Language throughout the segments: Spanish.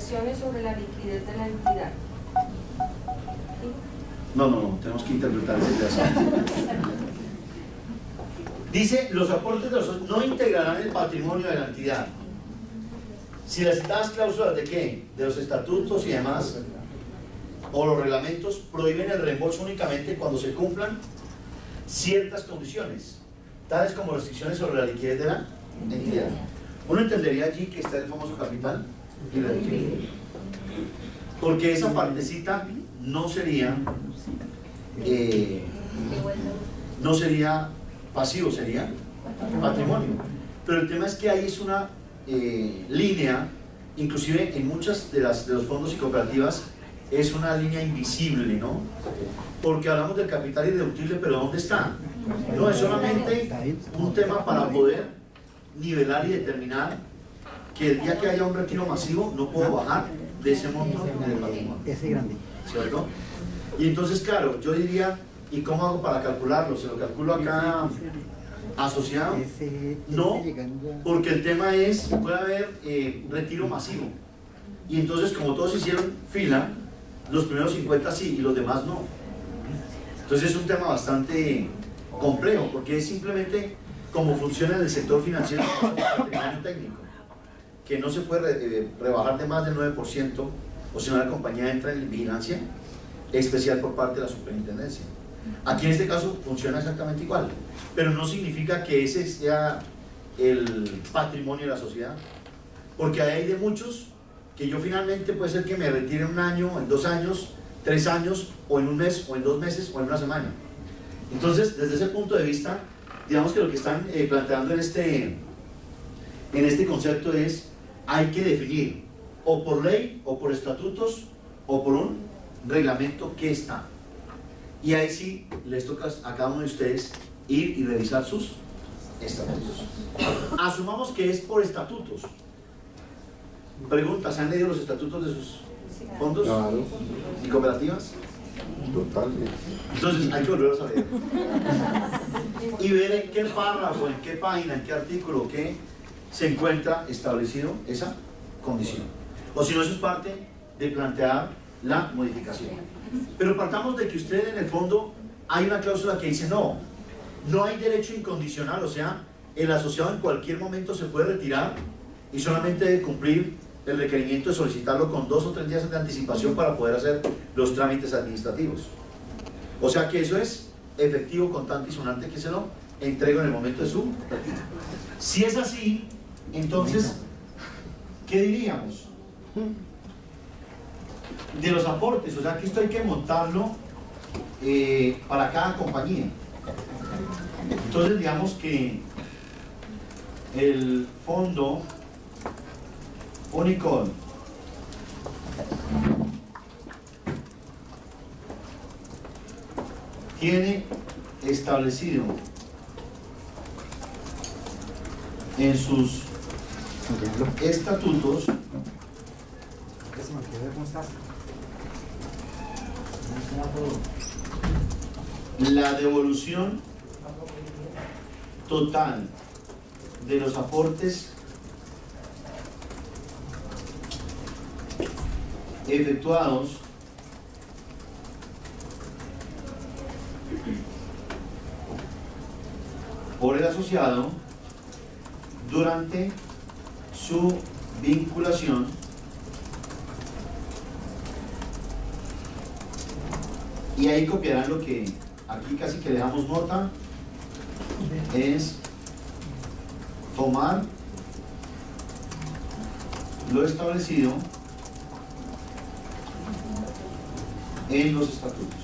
restricciones sobre la liquidez de la entidad. No, tenemos que interpretar ese pedazo. Dice, los aportes de los socios no integrarán el patrimonio de la entidad. Si las citadas cláusulas de qué, de los estatutos y demás, o los reglamentos, prohíben el reembolso únicamente cuando se cumplan ciertas condiciones, tales como restricciones sobre la liquidez de la entidad. Uno entendería allí que está el famoso capital y la liquidez, porque esa partecita no sería pasivo, sería patrimonio. Pero el tema es que ahí es una línea, inclusive en muchas de los fondos y cooperativas es una línea invisible, ¿no? Porque hablamos del capital irreductible, pero ¿dónde está? No, es solamente un tema para poder nivelar y determinar que el día que haya un retiro masivo no puedo bajar de ese monto en el patrimonio. Ese grande. ¿Cierto? Y entonces, claro, yo diría, ¿y cómo hago para calcularlo? ¿Se lo calculo acá asociado? No, porque el tema es, puede haber retiro masivo. Y entonces, como todos hicieron fila, los primeros 50 sí y los demás no. Entonces es un tema bastante complejo, porque es simplemente como funciona en el sector financiero, el patrimonio técnico, que no se puede rebajar de más del 9%, o si no la compañía entra en vigilancia especial por parte de la superintendencia. Aquí en este caso funciona exactamente igual, pero no significa que ese sea el patrimonio de la sociedad, porque hay de muchos que yo finalmente puede ser que me retire en un año, en 2 años, 3 años, o en un mes, o en 2 meses, o en una semana. Entonces, desde ese punto de vista, digamos que lo que están planteando en este concepto es, hay que definir, o por ley, o por estatutos, o por un reglamento que está. Y ahí sí, les toca a cada uno de ustedes ir y revisar sus estatutos. Asumamos que es por estatutos. Pregunta, ¿se han leído los estatutos de sus fondos y cooperativas? Totalmente. Entonces hay que volverlos a leer y ver en qué párrafo, en qué página, en qué artículo, qué se encuentra establecido esa condición. O si no, eso es parte de plantear la modificación. Pero partamos de que usted en el fondo hay una cláusula que dice no hay derecho incondicional, o sea, el asociado en cualquier momento se puede retirar y solamente debe cumplir el requerimiento de solicitarlo con 2 o 3 días de anticipación para poder hacer los trámites administrativos. O sea que eso es efectivo, contante y sonante, que se lo entrego en el momento de su retiro. Si es así, entonces, ¿qué diríamos? De los aportes, o sea que esto hay que montarlo para cada compañía. Entonces digamos que el fondo Unicol tiene establecido en sus estatutos la devolución total de los aportes efectuados por el asociado durante su vinculación y ahí copiarán lo que aquí casi que dejamos nota, es tomar lo establecido en los estatutos.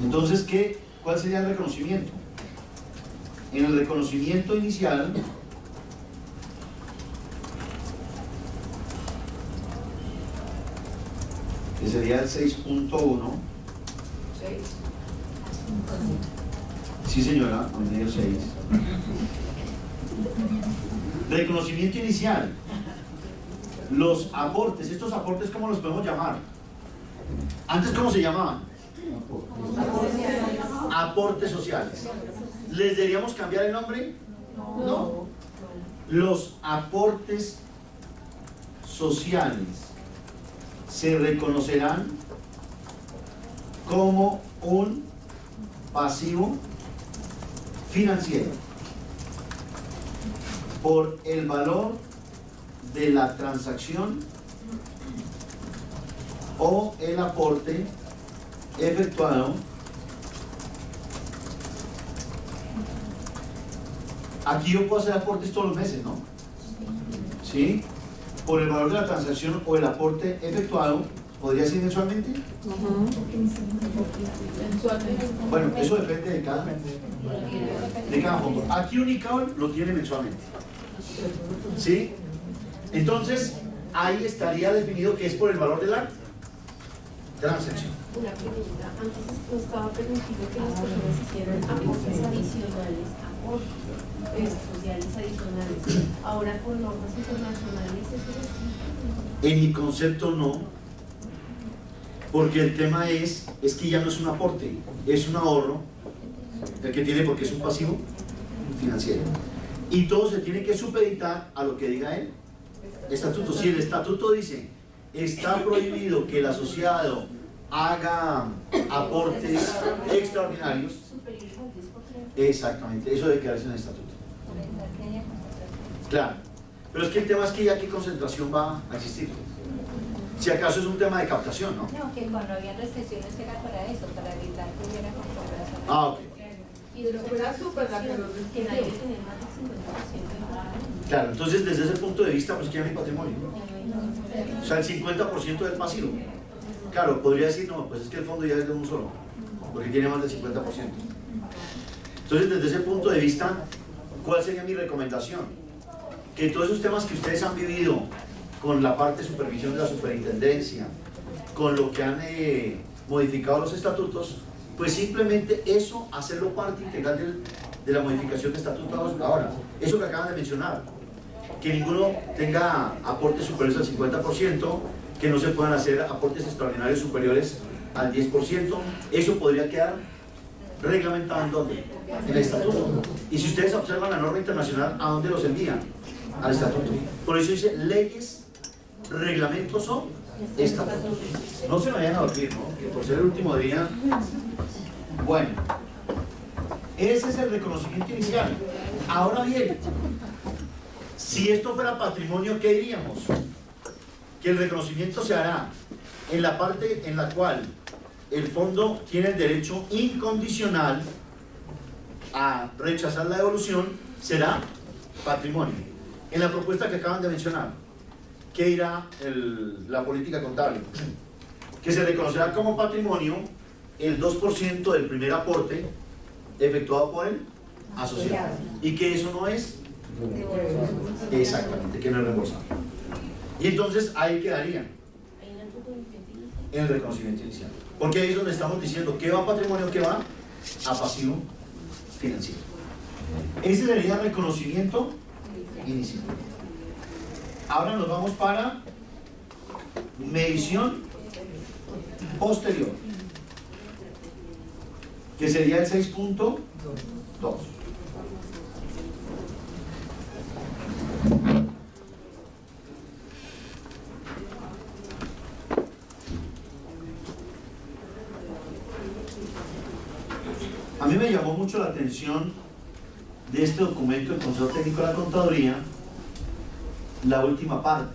Entonces, ¿cuál sería el reconocimiento? En el reconocimiento inicial que sería el 6.1. Sí, señora, en medio 6. Reconocimiento inicial. Los aportes, estos aportes, ¿cómo los podemos llamar? Antes, ¿cómo se llamaban? Aportes sociales. ¿Les deberíamos cambiar el nombre? No. los aportes sociales se reconocerán como un pasivo financiero por el valor de la transacción o el aporte efectuado. Aquí yo puedo hacer aportes todos los meses, ¿no? ¿Sí? Por el valor de la transacción o el aporte efectuado, ¿podría ser mensualmente? Bueno, eso depende de cada fondo. Aquí Unicable lo tiene mensualmente. ¿Sí? Entonces, ahí estaría definido que es por el valor de la transacción. Una pregunta, antes no estaba permitido que las personas hicieran aportes adicionales, aportes sociales adicionales. Ahora con normas internacionales eso es En mi concepto no, porque el tema es que ya no es un aporte, es un ahorro, el que tiene porque es un pasivo financiero. Y todo se tiene que supeditar a lo que diga el estatuto. Si el estatuto dice, está prohibido que el asociado haga aportes extraordinarios, exactamente, eso debe quedarse en el estatuto. Claro, pero es que el tema es que ya qué concentración va a existir. Si acaso es un tema de captación, ¿no? No, que cuando había restricciones era para eso, para evitar que hubiera concentración. Ah, ok. Y de fuera súper la que nos que nadie tener más del 50%. Claro, entonces desde ese punto de vista, pues que ya no hay patrimonio. O sea, el 50% del pasivo. Claro, podría decir, no, pues es que el fondo ya es de un solo, porque tiene más del 50%. Entonces, desde ese punto de vista, ¿cuál sería mi recomendación? Que todos esos temas que ustedes han vivido con la parte de supervisión de la superintendencia, con lo que han modificado los estatutos, pues simplemente eso, hacerlo parte integral de la modificación de estatutos. Ahora, eso que acaban de mencionar, que ninguno tenga aportes superiores al 50%, que no se puedan hacer aportes extraordinarios superiores al 10%, eso podría quedar reglamentado ¿en dónde? En el estatuto. Y si ustedes observan la norma internacional, ¿a dónde los envían? Al estatuto. Por eso dice leyes, reglamentos o estatutos. No se me vayan a dormir, ¿no? Que por ser el último día. Bueno, ese es el reconocimiento inicial. Ahora bien, si esto fuera patrimonio, ¿qué diríamos? Que el reconocimiento se hará en la parte en la cual el fondo tiene el derecho incondicional a rechazar la devolución, será patrimonio. En la propuesta que acaban de mencionar, ¿qué dirá la política contable? Que se reconocerá como patrimonio el 2% del primer aporte efectuado por el asociado. Y que eso no es exactamente, que no es reembolsable. Y entonces ahí quedaría el reconocimiento inicial. Porque ahí es donde estamos diciendo que va a patrimonio, que va a pasivo financiero. Ese sería el reconocimiento inicial. Ahora nos vamos para medición posterior, que sería el 6.2. A mí me llamó mucho la atención de este documento del Consejo Técnico de la Contaduría, la última parte.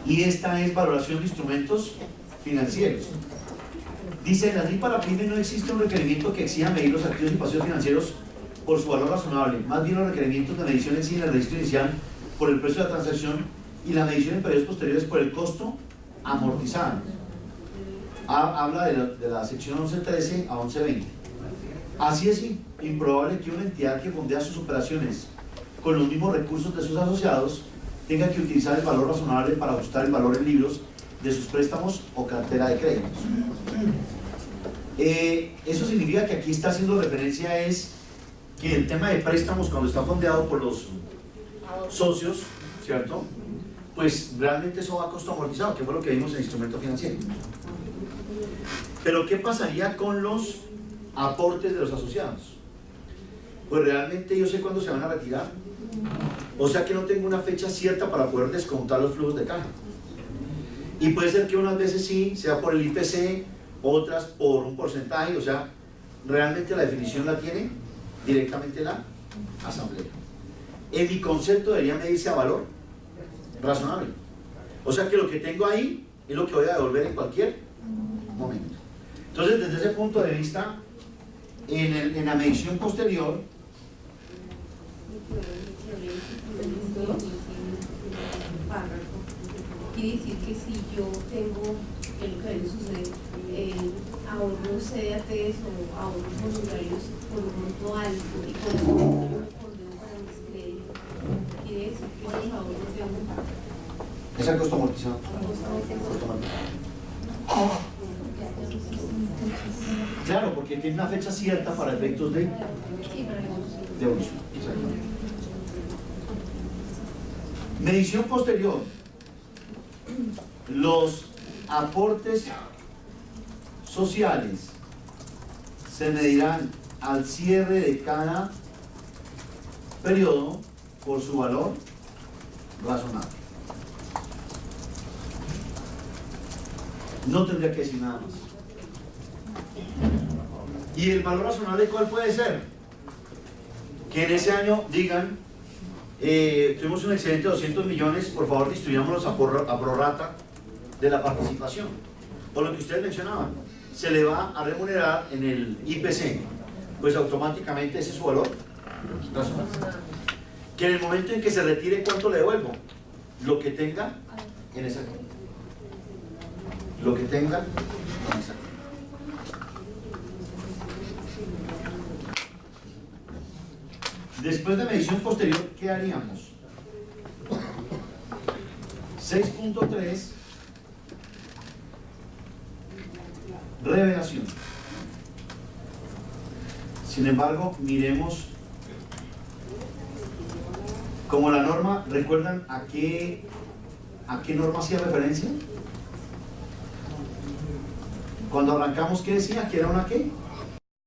Y esta es valoración de instrumentos financieros. Dice, en la ley para pymes no existe un requerimiento que exija medir los activos y pasivos financieros por su valor razonable, más bien los requerimientos de medición en sí en el registro inicial por el precio de la transacción y la medición en periodos posteriores por el costo amortizado. Habla de la sección 11.13 a 11.20. Así es improbable que una entidad que fondea sus operaciones con los mismos recursos de sus asociados tenga que utilizar el valor razonable para ajustar el valor en libros de sus préstamos o cartera de créditos. Eso significa que aquí está haciendo referencia es que el tema de préstamos, cuando está fondeado por los socios, ¿cierto? Pues realmente eso va a costo amortizado, que fue lo que vimos en el instrumento financiero. Pero ¿qué pasaría con los aportes de los asociados. Pues realmente yo sé cuándo se van a retirar. O sea que no tengo una fecha cierta para poder descontar los flujos de caja. Y puede ser que unas veces sí, sea por el IPC, otras por un porcentaje, o sea, realmente la definición la tiene directamente la asamblea. En mi concepto debería medirse a valor razonable. O sea que lo que tengo ahí es lo que voy a devolver en cualquier momento. Entonces, desde ese punto de vista, en la medición posterior, quiere decir que si yo tengo lo que a veces sucede, ahorros CDATs o ahorros voluntarios por un monto alto y con eso yo me fondeo para mis créditos, quiere decir que los ahorros de es el costo amortizado. Claro, porque tiene una fecha cierta para efectos de evolución. Medición posterior. Los aportes sociales se medirán al cierre de cada periodo por su valor razonable. No tendría que decir nada más. ¿Y el valor razonable cuál puede ser? Que en ese año digan, tuvimos un excedente de 200 millones, por favor distribuyámoslos a prorrata de la participación. Por lo que ustedes mencionaban, se le va a remunerar en el IPC, pues automáticamente ese es su valor razonable. Que en el momento en que se retire, ¿cuánto le devuelvo? Lo que tenga en esa cuenta. Lo que tenga en esa cuenta. Después de medición posterior, ¿qué haríamos? 6.3 revelación. Sin embargo, miremos como la norma, ¿recuerdan a qué norma hacía referencia? Cuando arrancamos, ¿qué decía? ¿Que era una qué?